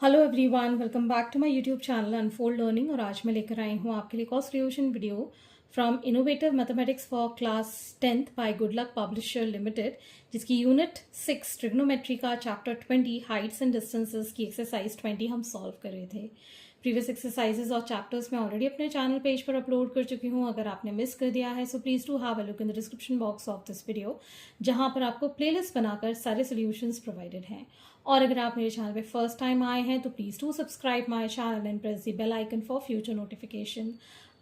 Hello everyone, welcome back to my YouTube channel unfold learning. और आज मैं लेकर आई हूँ आपके लिए cost revision video from innovative mathematics for class 10th by Goodluck publisher limited, जिसकी यूनिट 6 ट्रिग्नोमेट्री का चैप्टर 20 हाइट्स एंड डिस्टेंसेस की एक्सरसाइज 20 हम सॉल्व कर रहे थे। प्रीवियस एक्सरसाइजेज और चैप्टर्स मैं ऑलरेडी अपने चैनल पेज पर अपलोड कर चुकी हूँ। अगर आपने मिस कर दिया है so please to have a look in the description box of this video, जहाँ पर आपको प्लेलिस्ट बनाकर सारे सोल्यूशंस प्रोवाइडेड हैं। और अगर आप मेरे चैनल पे फर्स्ट टाइम आए हैं तो please to subscribe my channel and press the bell icon for future notification.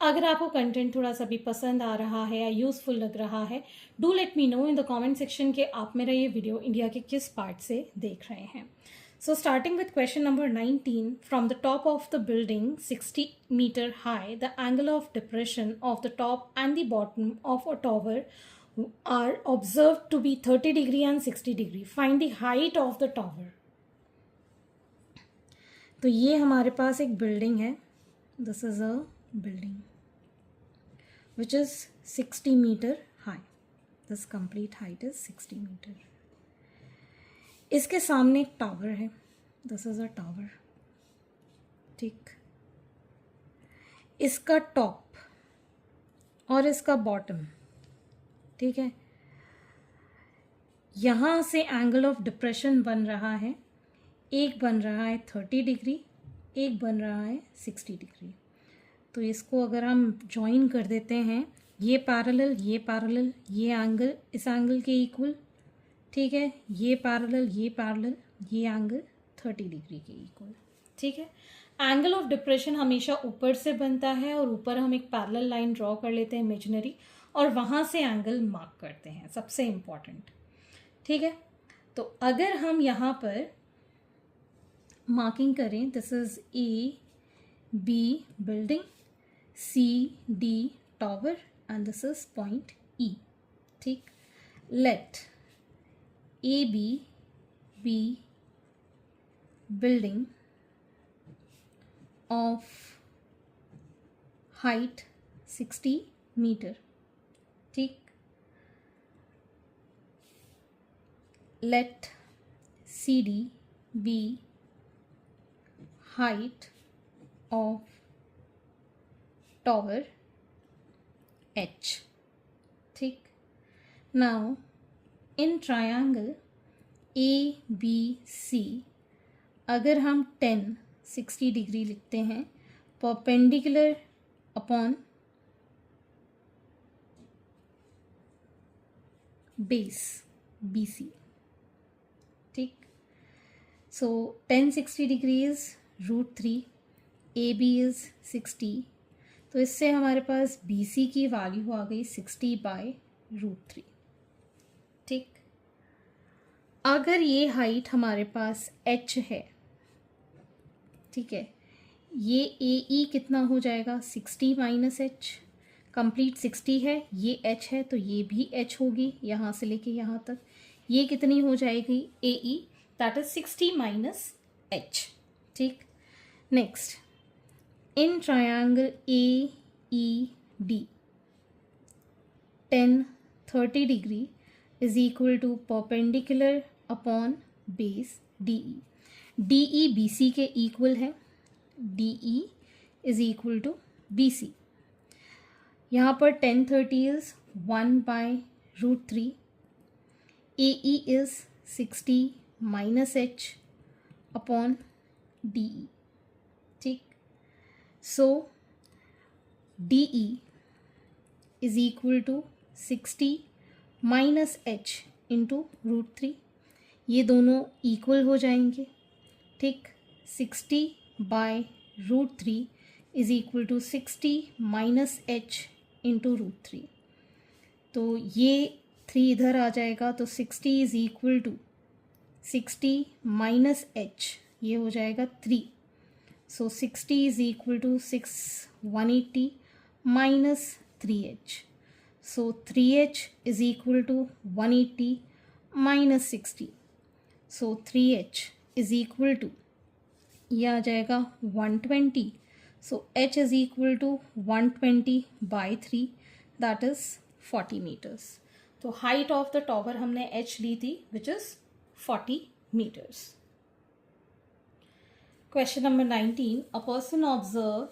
अगर आपको कंटेंट थोड़ा सा भी पसंद आ रहा है या यूजफुल लग रहा है, do let me know in the comment section कि आप मेरा ये वीडियो इंडिया के किस पार्ट से देख रहे हैं। So starting with question number 19, from the top of the building 60 meter high, the angle of depression of the top and the bottom of a tower are observed to be 30 degree and 60 degree. Find the height of the tower. तो ये हमारे पास एक building है. This is a building which is 60 meter high. This complete height is 60 meter. इसके सामने एक tower है. This is a tower. ठीक. इसका टॉप और इसका बॉटम, ठीक है, यहाँ से एंगल ऑफ डिप्रेशन बन रहा है. एक बन रहा है 30 डिग्री, एक बन रहा है 60 डिग्री. तो इसको अगर हम ज्वाइन कर देते हैं, ये पैरेलल, ये पैरेलल, ये एंगल इस एंगल के इक्वल, ठीक है, ये पैरेलल, ये एंगल 30 डिग्री के इक्वल. ठीक है. एंगल ऑफ डिप्रेशन हमेशा ऊपर से बनता है और ऊपर हम एक पैरेलल लाइन ड्रॉ कर लेते हैं इमेजिनरी, और वहाँ से एंगल मार्क करते हैं, सबसे इम्पॉर्टेंट. ठीक है. तो अगर हम यहाँ पर मार्किंग करें, this is a b building, c d tower and this is point e. ठीक. Let AB be building of height 60 meter. ठीक. Let CD be height of tower H. ठीक. Now इन ट्रायंगल ABC अगर हम 60 degree लिखते हैं, perpendicular upon base BC. ठीक. सो 60 degree is √3, AB is 60. तो इससे हमारे पास BC की वैल्यू आ गई 60/√3. ठीक. अगर ये हाइट हमारे पास h है, ठीक है, ये AE कितना हो जाएगा, 60 - h. कंप्लीट 60 है, ये h है तो ये भी h होगी, यहाँ से लेके यहाँ तक. ये कितनी हो जाएगी AE, दैट इज 60 - h. ठीक. Next, in triangle AED 30 degree is equal to perpendicular upon base DE. DE BC के equal है. DE is equal to BC. यहाँ पर 1030 is 1/√3. AE is 60 - h upon DE. ठीक. So DE is equal to 60 -h into √3. ये दोनों equal हो जाएंगे. ठीक. 60/√3 is equal to 60 -h into √3. तो ये 3 इधर आ जाएगा, तो 60 इज इक्वल टू 60 -h, ये हो जाएगा 3. सो 60 is equal to 180 - 3h. So 3h is equal to 180 - 60. So 3h is equal to, ये आ जाएगा 120. So h is equal to 120/3, that is 40 meters. तो हाइट ऑफ द टॉवर हमने h ली थी, which is 40 meters. Question number 19. A person observe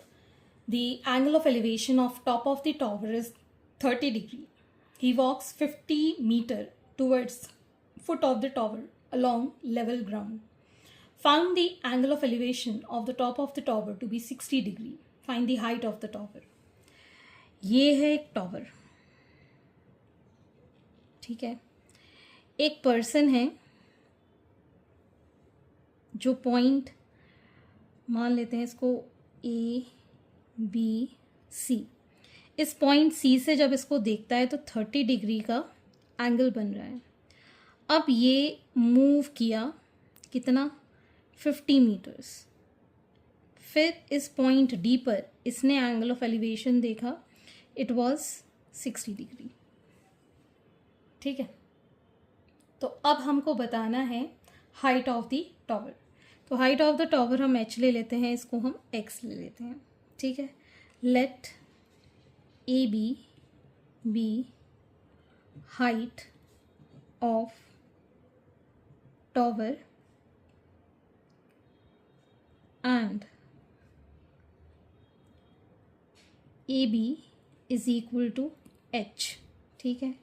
the angle of elevation of top of the tower is 30 degree. He walks 50 meter towards foot of the tower along level ground. Found the angle of elevation of the top of the tower to be 60 degree. Find the height of the tower. ये है एक tower, ठीक है. एक person है जो point मान लेते हैं इसको ए बी सी. इस पॉइंट सी से जब इसको देखता है तो 30 डिग्री का एंगल बन रहा है. अब ये मूव किया कितना, 50 मीटर्स. फिर इस पॉइंट डी पर इसने एंगल ऑफ एलिवेशन देखा, इट वाज 60 डिग्री. ठीक है. तो अब हमको बताना है हाइट ऑफ द टॉवर. तो हाइट ऑफ द टॉवर हम h ले लेते हैं, इसको हम x ले लेते हैं. ठीक है. Let A B height of tower and A B is equal to h. ठीक है.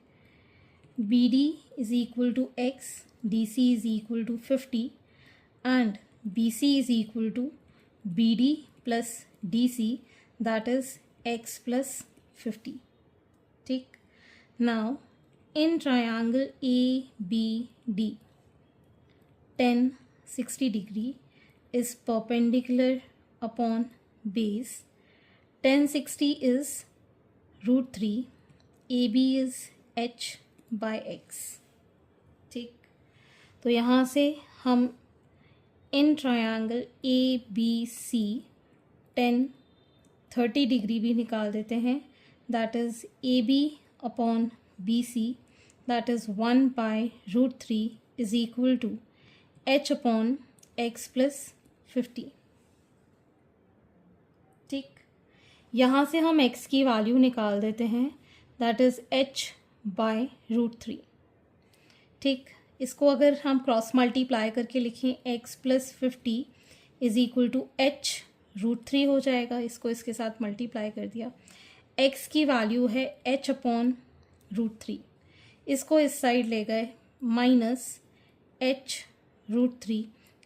B D is equal to x, D C is equal to 50 and BC is equal to BD plus DC, that is x plus 50. ठीक. Now in triangle ABD, 10 60 degree is perpendicular upon base. 10 60 is √3. AB is h by x. ठीक. तो यहाँ से हम in triangle A B C 10 30 degree भी निकाल देते हैं. That is A B upon B C, that is 1 by √3 is equal to h upon x plus 50. ठीक. यहाँ से हम x की वैल्यू निकाल देते हैं, दैट इज़ h बाय √3. ठीक. इसको अगर हम क्रॉस मल्टीप्लाई करके लिखें, x plus 50 is equal to h √3 हो जाएगा. इसको इसके साथ मल्टीप्लाई कर दिया. x की वैल्यू है h अपॉन √3. इसको इस साइड ले गए, minus h √3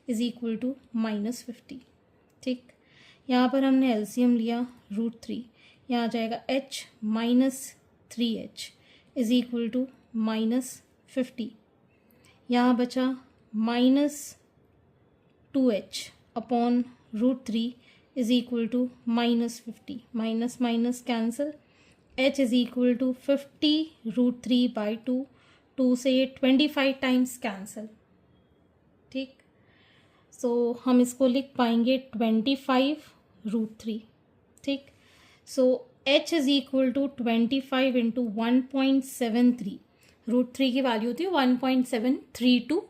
is equal to minus 50. ठीक. यहाँ पर हमने एलसीएम लिया √3, यहाँ आ जाएगा h minus 3h is equal to minus 50. यहाँ बचा minus 2h upon √3 is equal to minus 50. Minus minus cancel, h is equal to 50 √3 by 2. 2 से ये 25 टाइम्स कैंसिल. ठीक. सो हम इसको लिख पाएंगे 25 √3. ठीक. So h is equal to 25 into 1.73. √3 की वैल्यू थी 1.732,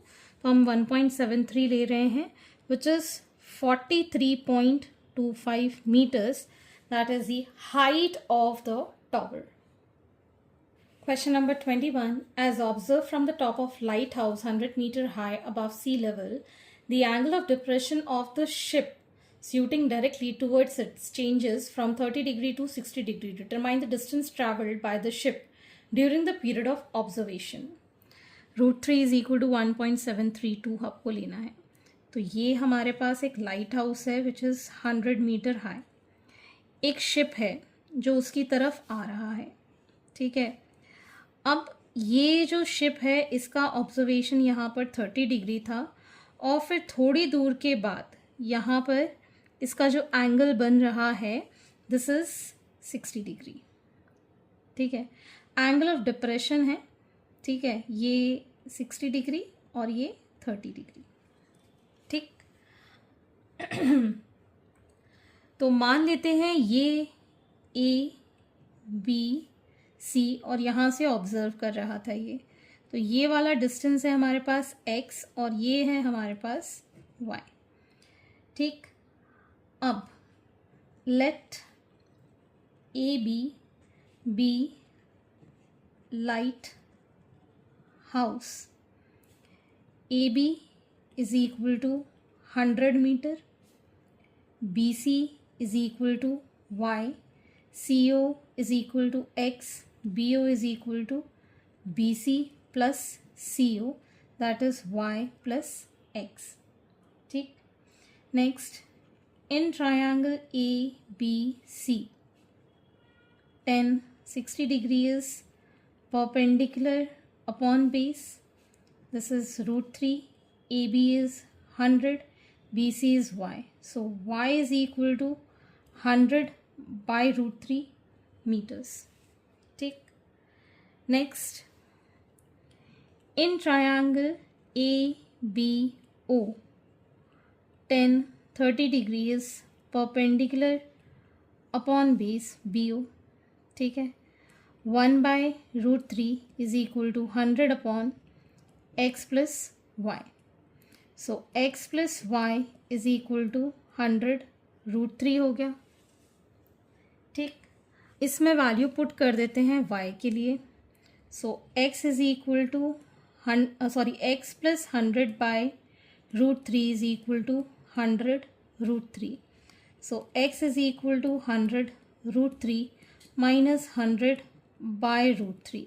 तो हम 1.73 ले रहे हैं, which is 43.25 meters. That is the height of the tower. Question number 21. As observed from the top of lighthouse 100 meter high above sea level, the angle of depression of the ship shooting directly towards it changes from 30 degree to 60 degree. Determine the distance traveled by the ship during the period of observation. √3 is equal to 1.732 आपको लेना है. तो ये हमारे पास एक light house है which is 100 metre high. एक ship है जो उसकी तरफ आ रहा है. ठीक है. अब ये जो शिप है इसका ऑब्जर्वेशन यहाँ पर 30 डिग्री था, और फिर थोड़ी दूर के बाद यहाँ पर इसका जो एंगल बन रहा है दिस इज़ 60 डिग्री. ठीक है. एंगल ऑफ डिप्रेशन है. ठीक है. ये 60 डिग्री और ये 30 डिग्री. ठीक. तो मान लेते हैं ये ए बी सी और यहाँ से ऑब्जर्व कर रहा था ये, तो ये वाला डिस्टेंस है हमारे पास x और ये है हमारे पास y. ठीक. अब let A B lighthouse. A B is equal to 100 meter BC is equal to Y, CO is equal to X, BO is equal to BC plus CO, that is Y plus X. ठीक. Next, in triangle ABC, tan 60 degree is perpendicular upon base. This is √3. AB is 100. BC is Y. So Y is equal to 100 by √3 meters. ठीक. Next, in triangle ABO, tan 30 degree is perpendicular upon base BO. ठीक है. 1 by √3 is equal to 100 upon x plus y. So x plus y is equal to 100 √3 हो गया. ठीक. इसमें value put कर देते हैं y के लिए. So x is equal to x plus 100 by √3 is equal to 100 √3. So x is equal to 100 √3 minus 100 by √3.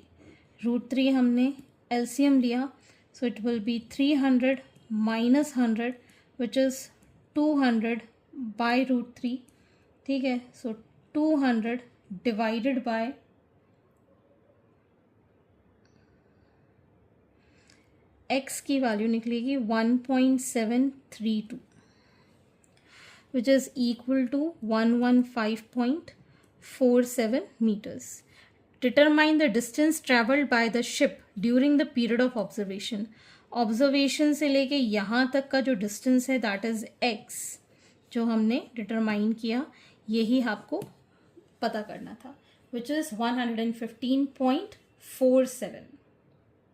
√3 हमने एलसीएम लिया, so it will be 300 minus 100 which is 200 by √3. ठीक है. so 200 divided by x की value निकलेगी 1.732 which is equal to 115.47 meters. Determine the distance traveled by the ship during the period of observation. Observation से लेके यहाँ तक का जो डिस्टेंस है दैट इज x, जो हमने डिटरमाइन किया, यही आपको पता करना था, विच इज 115.47.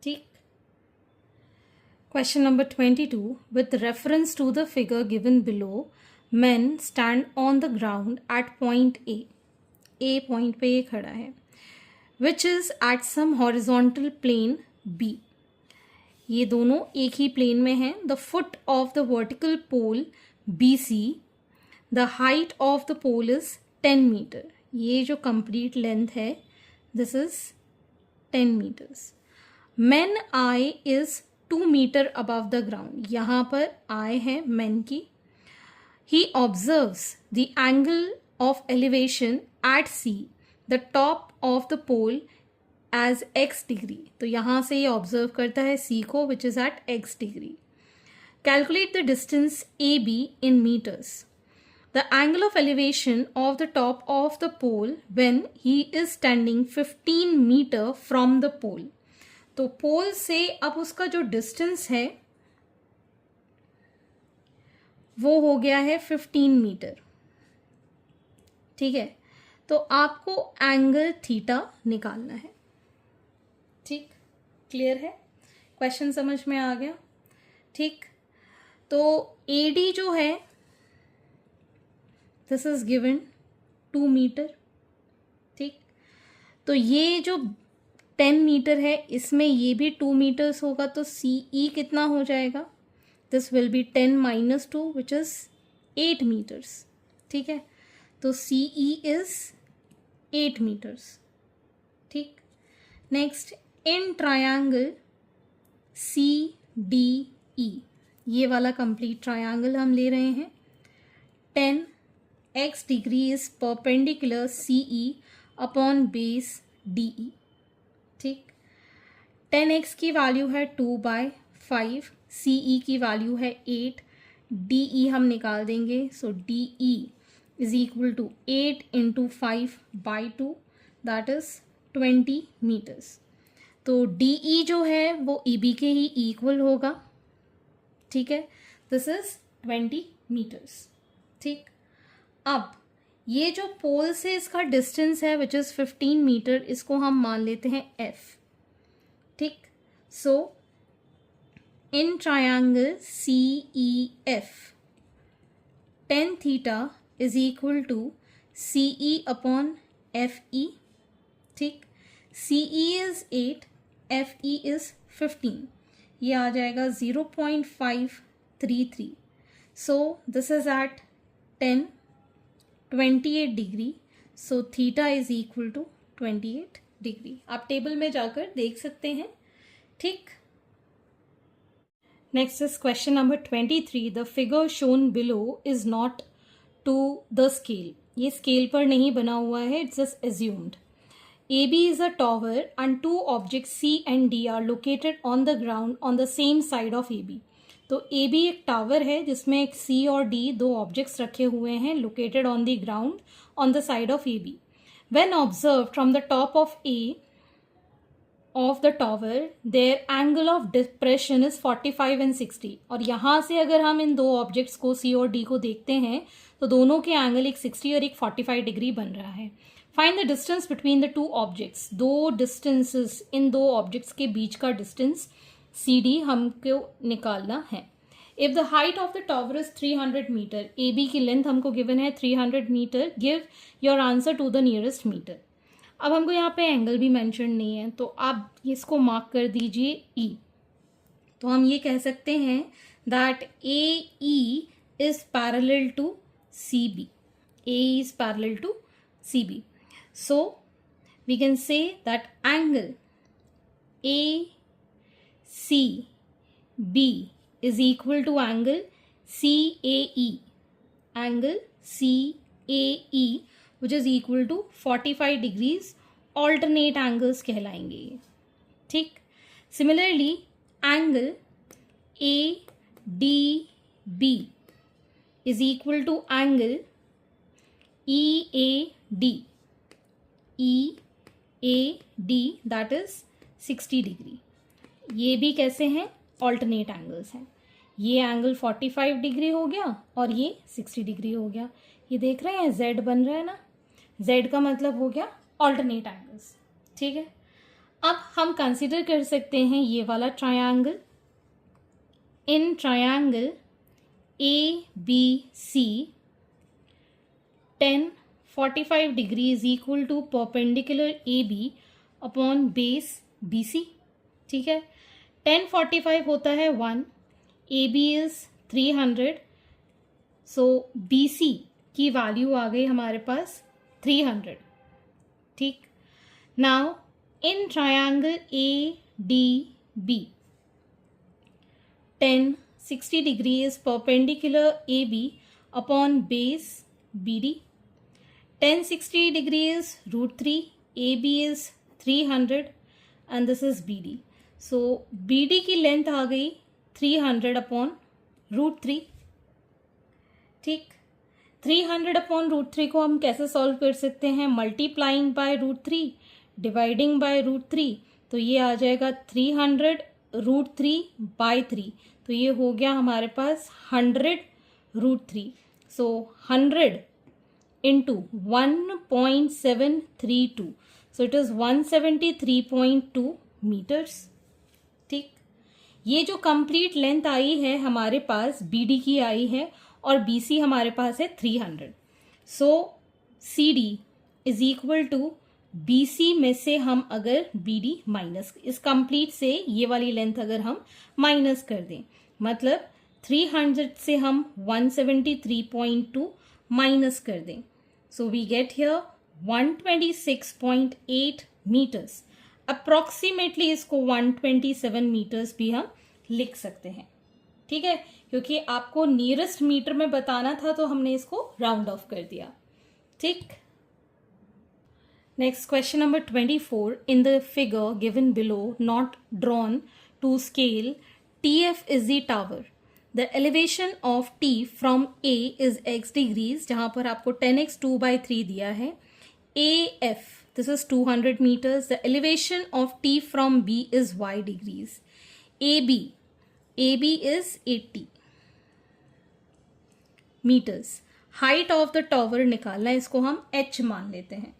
ठीक. Question number 22. With reference to the figure given below, men stand on the ground at point A. A point पे ये खड़ा है, which is at some horizontal plane B. ये दोनों एक ही प्लेन में हैं. The foot of the vertical pole BC, the height of the pole is 10 meter. ये जो complete length है, this is 10 meters. Men I is 2 meter above the ground. यहाँ पर I है men की. He observes the angle of elevation at C, the top of the pole, as x degree. तो यहाँ से ये ऑब्जर्व करता है C को, which is at x degree. Calculate the distance AB in meters. The angle of elevation of the top of the pole when he is standing 15 meter from the pole. तो पोल से अब उसका जो distance है वो हो गया है 15 मीटर. ठीक है. तो आपको एंगल थीटा निकालना है. ठीक. क्लियर है. क्वेश्चन समझ में आ गया. ठीक. तो AD जो है दिस इज गिवन 2 मीटर. ठीक. तो ये जो 10 मीटर है इसमें ये भी 2 मीटर्स होगा, तो CE कितना हो जाएगा? This will be 10 minus 2 which is 8 meters. ठीक है. तो CE is 8 meters. ठीक. नेक्स्ट, इन ट्रायंगल CDE, ये वाला कंप्लीट ट्रायंगल हम ले रहे हैं. 10x degree is perpendicular CE upon base DE. ठीक. 10x की वैल्यू है 2/5, CE की वैल्यू है 8, DE हम निकाल देंगे. सो DE is equal to 8 into 5/2, that is 20 meters. तो DE जो है वो EB के ही इक्वल होगा. ठीक है. This is 20 meters. ठीक. अब ये जो पोल से इसका डिस्टेंस है विच इज 15 मीटर, इसको हम मान लेते हैं F. ठीक. So in triangle CEF, tan theta is equal to CE upon FE. ठीक. CE is 8, FE is 15. ये आ जाएगा 0.533. So this is at 10 28 degree, so theta is equal to 28 degree. आप टेबल में जाकर देख सकते हैं, ठीक। Next is question number 23। The figure shown below is not to the scale. ये स्केल पर नहीं बना हुआ है, it's just assumed. AB is a tower and two objects C and D are located on the ground on the same side of AB. तो AB एक tower है जिसमें एक C और D दो ऑब्जेक्ट्स रखे हुए हैं located on the ground on the side of AB. When observed from the top of A of the tower, their angle of depression is 45 and 60. और यहाँ से अगर हम इन दो ऑब्जेक्ट्स को C और D को देखते हैं तो दोनों के एंगल एक 60 और एक 45 डिग्री बन रहा है। Find the distance between the two objects. दो डिस्टेंसेस, इन दो ऑब्जेक्ट्स के बीच का डिस्टेंस CD हमको निकालना है। If the height of the tower is 300 meter, AB की लेंथ हमको गिवन है 300 meter, give your answer to the nearest meter. अब हमको यहाँ पे एंगल भी मेंशन नहीं है तो आप इसको मार्क कर दीजिए E। तो हम ये कह सकते हैं that AE is parallel to CB। AE is parallel to CB. So we can say that angle ACB is equal to angle CAE. Angle CAE which is equal to 45 degrees. Alternate angles कहलाएंगे ये, ठीक। Similarly, angle ADB is equal to angle EAD. EAD that is 60 degree. ये भी कैसे हैं? Alternate angles हैं। ये angle 45 degree हो गया और ये 60 डिग्री हो गया। ये देख रहे हैं Z बन रहा है ना, Z का मतलब हो गया ऑल्टरनेट एंगल्स, ठीक है। अब हम कंसिडर कर सकते हैं ये वाला triangle. In triangle ABC 10 45 degree is equal to perpendicular AB upon base BC, ठीक है। 10 45 होता है 1, AB is 300, so BC की वैल्यू आ गई हमारे पास 300, ठीक। Now in triangle ADB 10 60 degree is perpendicular AB upon base BD. 10 60 degree is √3, AB is 300 and this is BD. So BD की length आ गई 300 अपॉन √3, ठीक। 300 अपॉन √3 को हम कैसे सॉल्व कर सकते हैं? मल्टीप्लाइंग बाय √3, डिवाइडिंग बाय √3, तो ये आ जाएगा 300 √3 बाय 3, तो ये हो गया हमारे पास 100 √3। So 100 into 1.732, so it is 173.2 meters, ठीक। ये जो कंप्लीट लेंथ आई है हमारे पास BD की आई है और BC हमारे पास है 300। So CD is equal to BC में से हम अगर BD माइनस, इस कंप्लीट से ये वाली लेंथ अगर हम माइनस कर दें, मतलब 300 से हम 173.2 माइनस कर दें, so we get here 126.8 meters. Approximately इसको 127 मीटर्स भी हम लिख सकते हैं, ठीक है, क्योंकि आपको नियरेस्ट मीटर में बताना था तो हमने इसको राउंड ऑफ कर दिया, ठीक। Next question number 24। In the figure given below not drawn to scale, TF is the tower. The elevation of T from A is x degrees, जहाँ पर आपको 10x 2/3 दिया है। AF, this is 200 meters. The elevation of T from B is y degrees. AB is 80 meters. Height of the tower निकालना है, इसको हम H मान लेते हैं,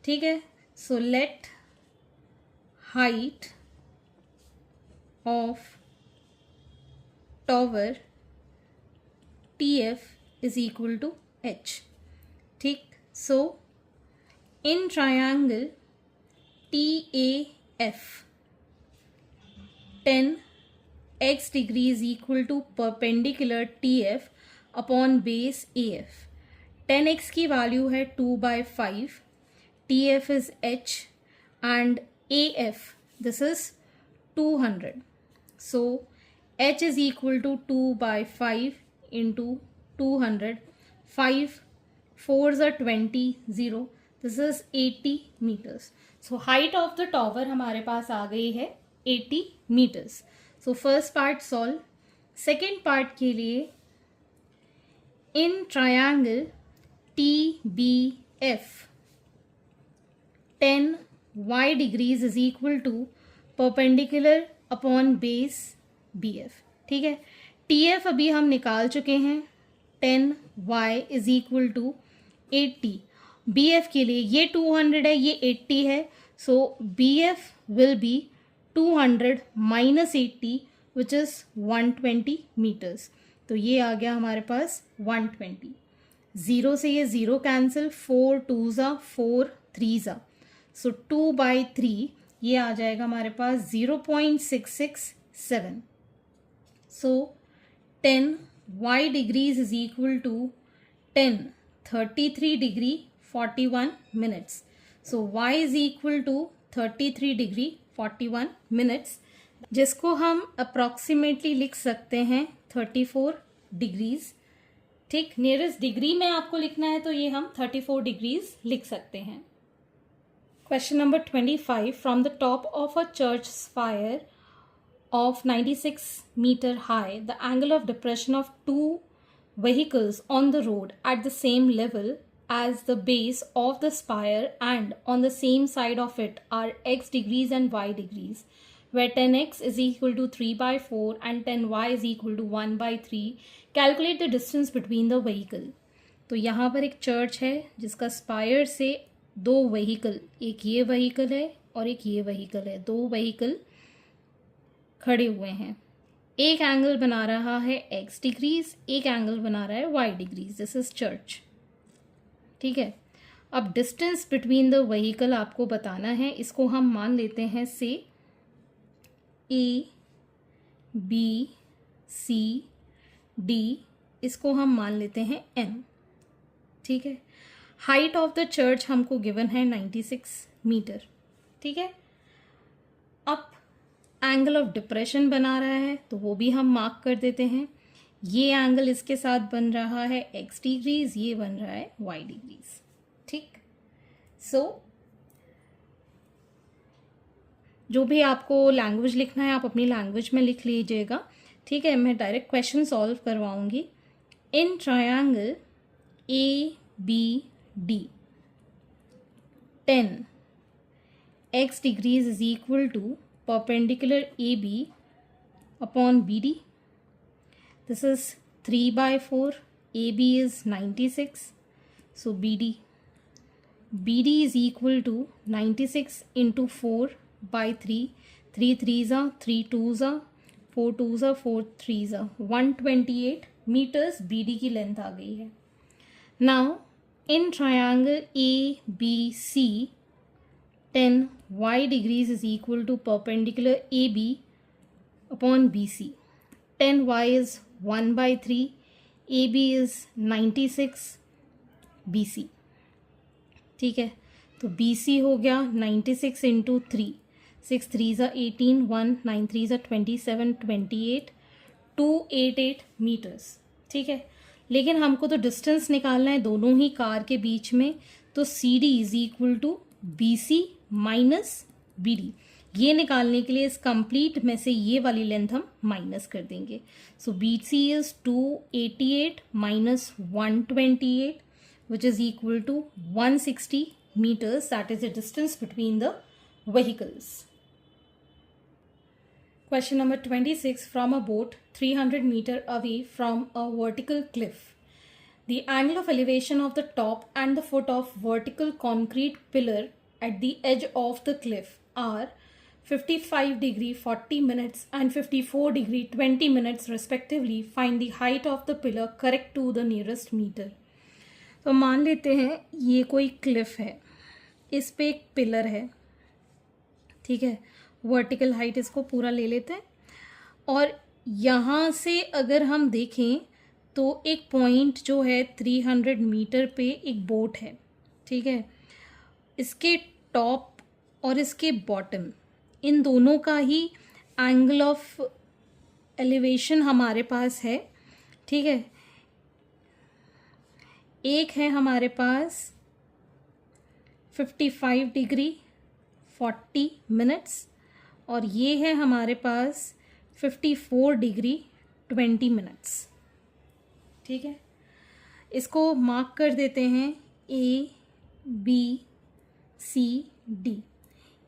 ठीक है। So let height of tower TF is equal to H, ठीक। So in triangle TAF 10 x degree is equal to perpendicular TF upon base AF. 10x की वैल्यू है 2/5, TF is h and AF this is 200. So h is equal to 2/5 into 200. 5 4s are 20, 0. This is 80 meters. So height of the tower हमारे पास आ गई है 80 meters. So first part solve. Second part के लिए in triangle TBF 10 y degrees is equal to perpendicular upon base BF. ठीक है, TF अभी हम निकाल चुके हैं, 10y is equal to 80. BF के लिए ये 200 है, ये 80 है, so BF will be 200 minus 80 which is 120 meters. तो ये आ गया हमारे पास 120. 0 से ये 0 cancel, 4 2s are 4 3s are, so 2/3 ये आ जाएगा हमारे पास 0.667. So 10 y degrees is equal to 10 33 degree 41 minutes. So y is equal to 33 degree 41 minutes, जिसको हम अप्रॉक्सीमेटली लिख सकते हैं 34 डिग्रीज. ठीक, नियरेस्ट डिग्री में आपको लिखना है तो ये हम 34 डिग्रीज लिख सकते हैं. Question number 25. From the top of a church spire of 96 meter high, the angle of depression of two vehicles on the road at the same level as the base of the spire and on the same side of it are x degrees and y degrees, where 10x is equal to 3/4 and 10y is equal to 1/3. Calculate the distance between the vehicle. तो यहाँ पर एक church है जिसका spire से दो vehicle, एक ये व्हीकल है और एक ये व्हीकल है, दो व्हीकल खड़े हुए हैं. एक एंगल बना रहा है x डिग्रीज, एक एंगल बना रहा है y degrees. This is church. ठीक है, अब डिस्टेंस बिटवीन द व्हीकल आपको बताना है. इसको हम मान लेते हैं से A B C D, इसको हम मान लेते हैं M. ठीक है, हाइट ऑफ द चर्च हमको गिवन है 96 मीटर. ठीक है, अब एंगल ऑफ डिप्रेशन बना रहा है तो वो भी हम मार्क कर देते हैं. ये एंगल इसके साथ बन रहा है x डिग्रीज, ये बन रहा है y डिग्रीज. ठीक, सो जो भी आपको लैंग्वेज लिखना है आप अपनी लैंग्वेज में लिख लीजिएगा. ठीक है, मैं डायरेक्ट क्वेश्चन सॉल्व करवाऊंगी. In triangle ABD 10 x degrees is equal to perpendicular AB upon BD. This is 3/4. AB is 96. So BD is equal to 96 into 4/3. 3 3s are 3 2s are 4 2s are 4 3s are 128 meters BD की length आ गई है. Now in triangle ABC 10 y degrees is equal to perpendicular AB upon BC. 10y is 1/3, AB is 96 BC. ठीक है, तो BC हो गया 96 into 3. 6 3s are 18, 1 9 3s are 27, 28, 288 metres. ठीक है, लेकिन हमको तो डिस्टेंस निकालना है दोनों ही कार के बीच में, तो CD is equal to BC minus BD. ये निकालने के लिए इस कंप्लीट में से ये वाली लेंथ हम माइनस कर देंगे. So BC is 288 minus 128 which is equal to 160 meters. That is the distance between the vehicles. Question number 26. From a boat 300 meter away from a vertical cliff, the angle of elevation of the top and the foot of vertical concrete pillar at the edge of the cliff are 55 degree 40 minutes and 54 degree 20 minutes respectively. Find the height of the pillar correct to the nearest meter. तो मान लेते हैं ये कोई Cliff है, इस पे एक पिलर है. ठीक है, वर्टिकल हाइट इसको पूरा ले लेते हैं. और यहाँ से अगर हम देखें तो एक पॉइंट जो है 300 मीटर पे एक बोट है, ठीक है। इसके टॉप और इसके बॉटम, इन दोनों का ही एंगल ऑफ एलिवेशन हमारे पास है, ठीक है। एक है हमारे पास 55 डिग्री 40 मिनट्स और ये है हमारे पास 54 डिग्री 20 मिनट्स, ठीक है। इसको मार्क कर देते हैं ABCD।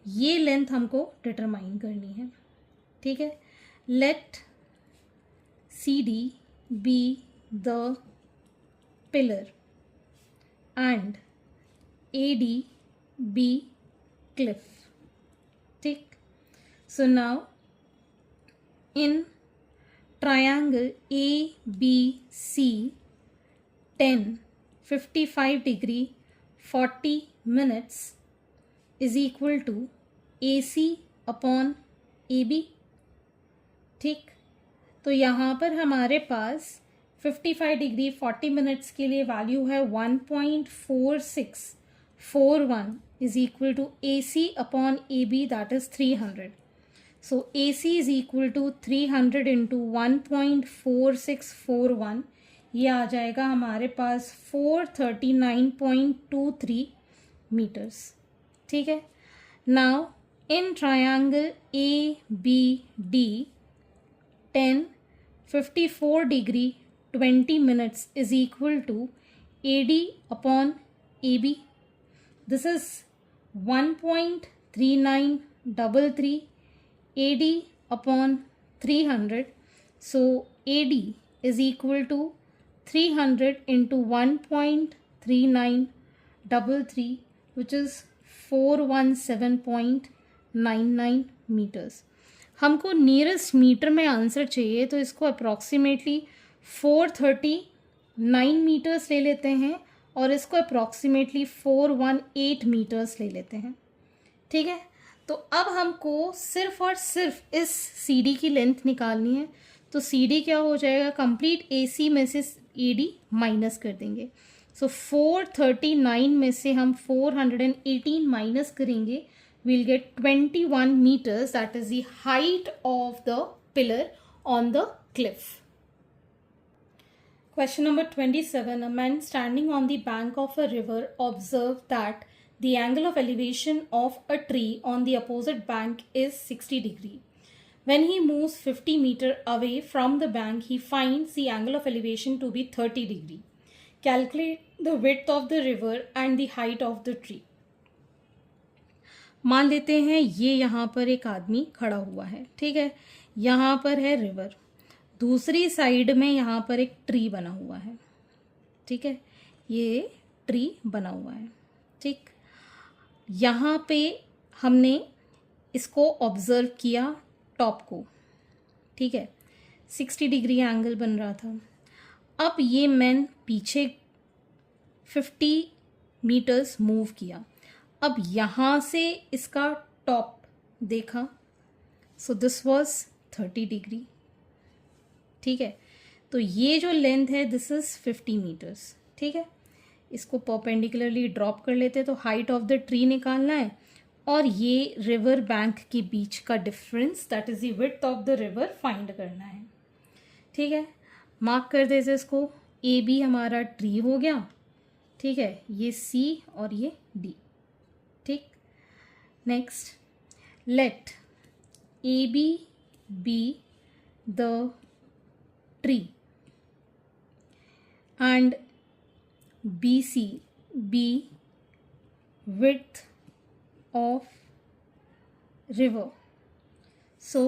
ये लेंथ हमको डिटरमाइन करनी है, ठीक है। Let CD be the pillar and AD be cliff, ठीक। So now in triangle ABC 10 55 degree 40 minutes is equal to AC upon AB, ठीक। तो यहाँ पर हमारे पास 55 डिग्री 40 मिनट्स के लिए वैल्यू है 1.4641 is equal to AC upon AB that is 300। So AC is equal to 300 into 1.4641, ये आ जाएगा हमारे पास 439.23 मीटर्स, ठीक है। Now in triangle ABD 10 54 degree 20 minutes is equal to AD upon AB। This is 1.3933 AD upon 300. So AD is equal to 300 into 1.3933 which is 417.99 meters. हमको nearest metre में answer चाहिए तो इसको अप्रॉक्सीमेटली 439 मीटर्स ले लेते हैं और इसको अप्रॉक्सीमेटली 418 मीटर्स ले लेते हैं, ठीक है। तो अब हमको सिर्फ और सिर्फ इस CD की लेंथ निकालनी है। तो CD क्या हो जाएगा, कंप्लीट AC में से AD माइनस कर देंगे। सो 439 में से हम 418 माइनस करेंगे, we'll get 21 meters, that is the height of the pillar on the cliff. Question number 27. A man standing on the bank of a river observed that the angle of elevation of a tree on the opposite bank is 60 degree. When he moves 50 meter away from the bank, he finds the angle of elevation to be 30 degree. Calculate the width of the river and the height of the tree. मान लेते हैं ये यहाँ पर एक आदमी खड़ा हुआ है, ठीक है। यहाँ पर है रिवर, दूसरी साइड में यहाँ पर एक ट्री बना हुआ है, ठीक है। ये ट्री बना हुआ है, ठीक। यहाँ पे हमने इसको ऑब्जर्व किया टॉप को, ठीक है। 60 डिग्री एंगल बन रहा था। अब ये मैन पीछे 50 मीटर्स मूव किया। अब यहाँ से इसका टॉप देखा, सो दिस वाज 30 डिग्री, ठीक है। तो ये जो लेंथ है दिस इज 50 मीटर्स, ठीक है। इसको परपेंडिकुलरली ड्रॉप कर लेते, तो हाइट ऑफ द ट्री निकालना है और ये रिवर बैंक के बीच का difference that is the width of the river find करना है, ठीक है। मार्क कर देते इसको, AB हमारा ट्री हो गया, ठीक है। ये C और ये D, ठीक। Next, let AB be the tree and BC be width of river. So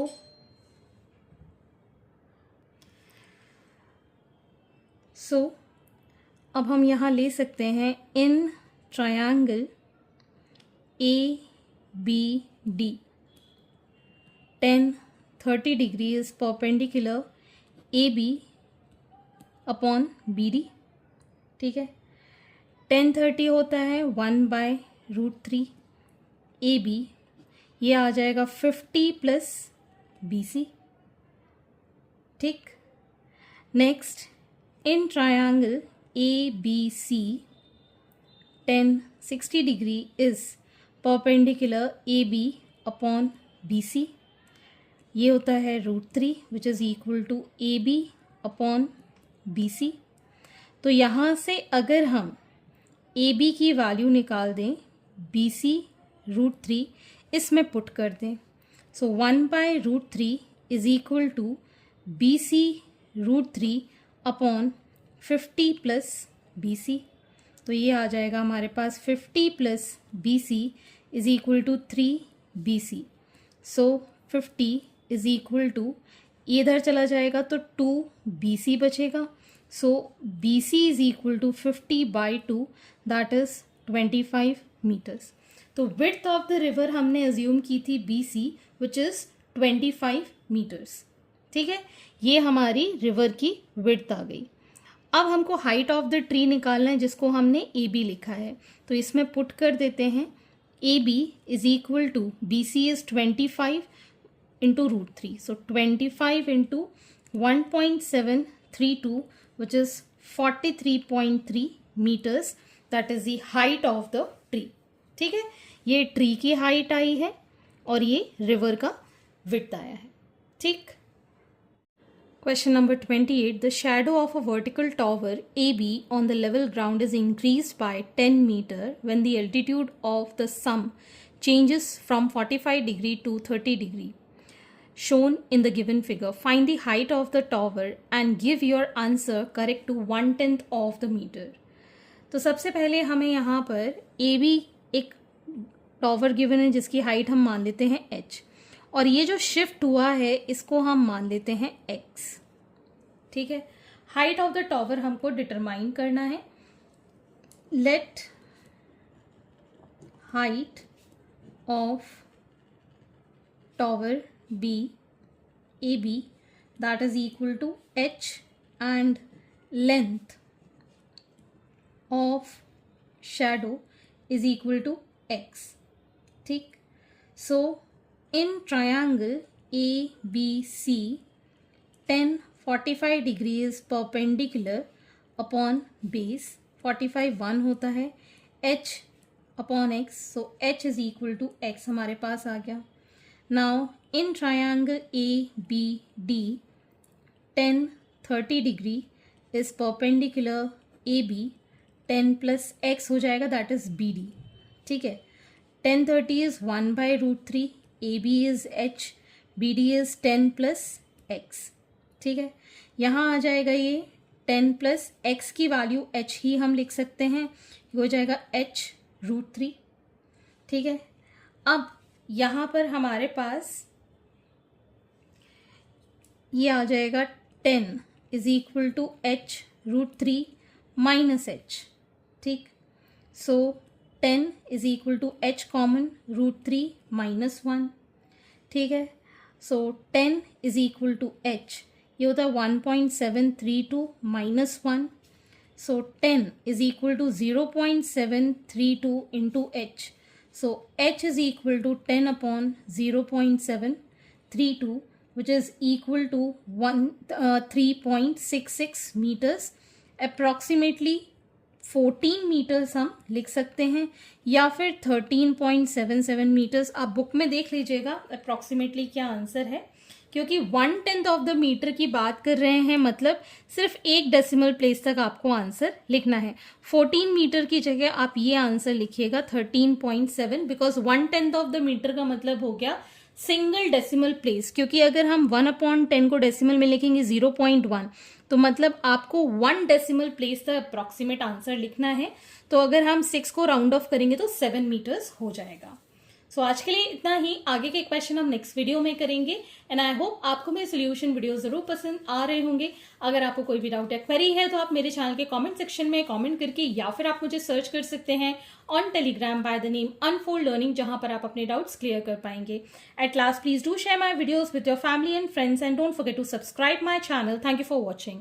अब हम यहाँ ले सकते हैं इन triangle ABD 10 30 degree is perpendicular AB upon BD, ठीक है। 10 30 होता है 1/√3 AB, ये आ जाएगा 50 + BC, ठीक। Next in triangle ABC, tan 60 degree is perpendicular AB upon BC. ये होता है √3 which is equal to AB upon BC. तो यहाँ से अगर हम AB की वैल्यू निकाल दें, BC √3 इसमें पुट कर दें, so 1/√3 is equal to BC √3 upon 50 plus BC. तो ये आ जाएगा हमारे पास 50 plus BC is equal to 3BC. So 50 is equal to, इधर चला जाएगा तो 2BC बचेगा. So BC is equal to 50/2 that is 25 meters. तो विड्थ ऑफ द रिवर हमने अज्यूम की थी BC विच इज 25 मीटर्स. ठीक है, ये हमारी रिवर की विड्थ आ गई. अब हमको हाइट ऑफ द ट्री निकालना है जिसको हमने AB लिखा है, तो इसमें पुट कर देते हैं. AB is equal to BC is 25 into √3, so 25 into 1.732 which is 43.3 meters. That is the height of the tree. ठीक है, ये ट्री की हाइट आई है और ये रिवर का विड्थ आया है. ठीक. Question number 28. The shadow of a vertical tower AB on the level ground is increased by 10 meter when the altitude of the sum changes from 45 degree to 30 degree. Shown in the given figure. Find the height of the tower and give your answer correct to 1/10 of the meter. तो सबसे पहले हमें यहाँ पर AB एक tower given है जिसकी height हम मान लेते हैं h, और ये जो शिफ्ट हुआ है इसको हम मान लेते हैं x. ठीक है, हाइट ऑफ द टॉवर हमको डिटरमाइन करना है. Let height of tower be AB that is equal to h and length of shadow is equal to x. ठीक. सो in triangle ABC, tan 45 degree is perpendicular upon base. 45 1 होता है, h upon x, so h is equal to x हमारे पास आ गया. Now in triangle ABD, tan 30 degree is perpendicular AB. 10 plus x हो जाएगा, that is BD. ठीक है, tan 30 is 1/√3. AB is h, BD is 10 plus x. ठीक है, यहाँ आ जाएगा ये 10 प्लस x की वैल्यू h ही हम लिख सकते हैं, हो जाएगा h √3. ठीक है, अब यहाँ पर हमारे पास ये आ जाएगा 10 is equal to h √3 minus h. ठीक. सो 10 is equal to h common, √3 minus 1. ठीक है, so 10 is equal to h, ये होता है 1.732 minus 1. So 10 is equal to 0.732 into h. So h is equal to 10 upon 0.732 which is equal to 3.66 meters. Approximately 14 meters हम लिख सकते हैं, या फिर 13.77 मीटर्स. आप बुक में देख लीजिएगा अप्रॉक्सीमेटली क्या आंसर है, क्योंकि 1/10 ऑफ द मीटर की बात कर रहे हैं, मतलब सिर्फ एक डेसिमल प्लेस तक आपको आंसर लिखना है. 14 मीटर की जगह आप ये आंसर लिखिएगा 13.7, बिकॉज 1/10 ऑफ द मीटर का मतलब हो गया सिंगल डेसिमल प्लेस. क्योंकि अगर हम 1/10 को डेसिमल में लिखेंगे 0.1, तो मतलब आपको 1 डेसिमल प्लेस तक अप्रॉक्सीमेट आंसर लिखना है. तो अगर हम 6 को राउंड ऑफ करेंगे तो 7 मीटर्स हो जाएगा. सो आज के लिए इतना ही. आगे के क्वेश्चन हम नेक्स्ट वीडियो में करेंगे. एंड आई होप आपको मेरे सोल्यूशन वीडियो जरूर पसंद आ रहे होंगे. अगर आपको कोई भी डाउट या क्वेरी है तो आप मेरे चैनल के कमेंट सेक्शन में कमेंट करके, या फिर आप मुझे सर्च कर सकते हैं on Telegram by the name unfold learning, जहां पर आप अपने डाउट्स क्लियर कर पाएंगे. At last, please do share my videos with your family and friends and don't forget to subscribe my channel. Thank you for watching.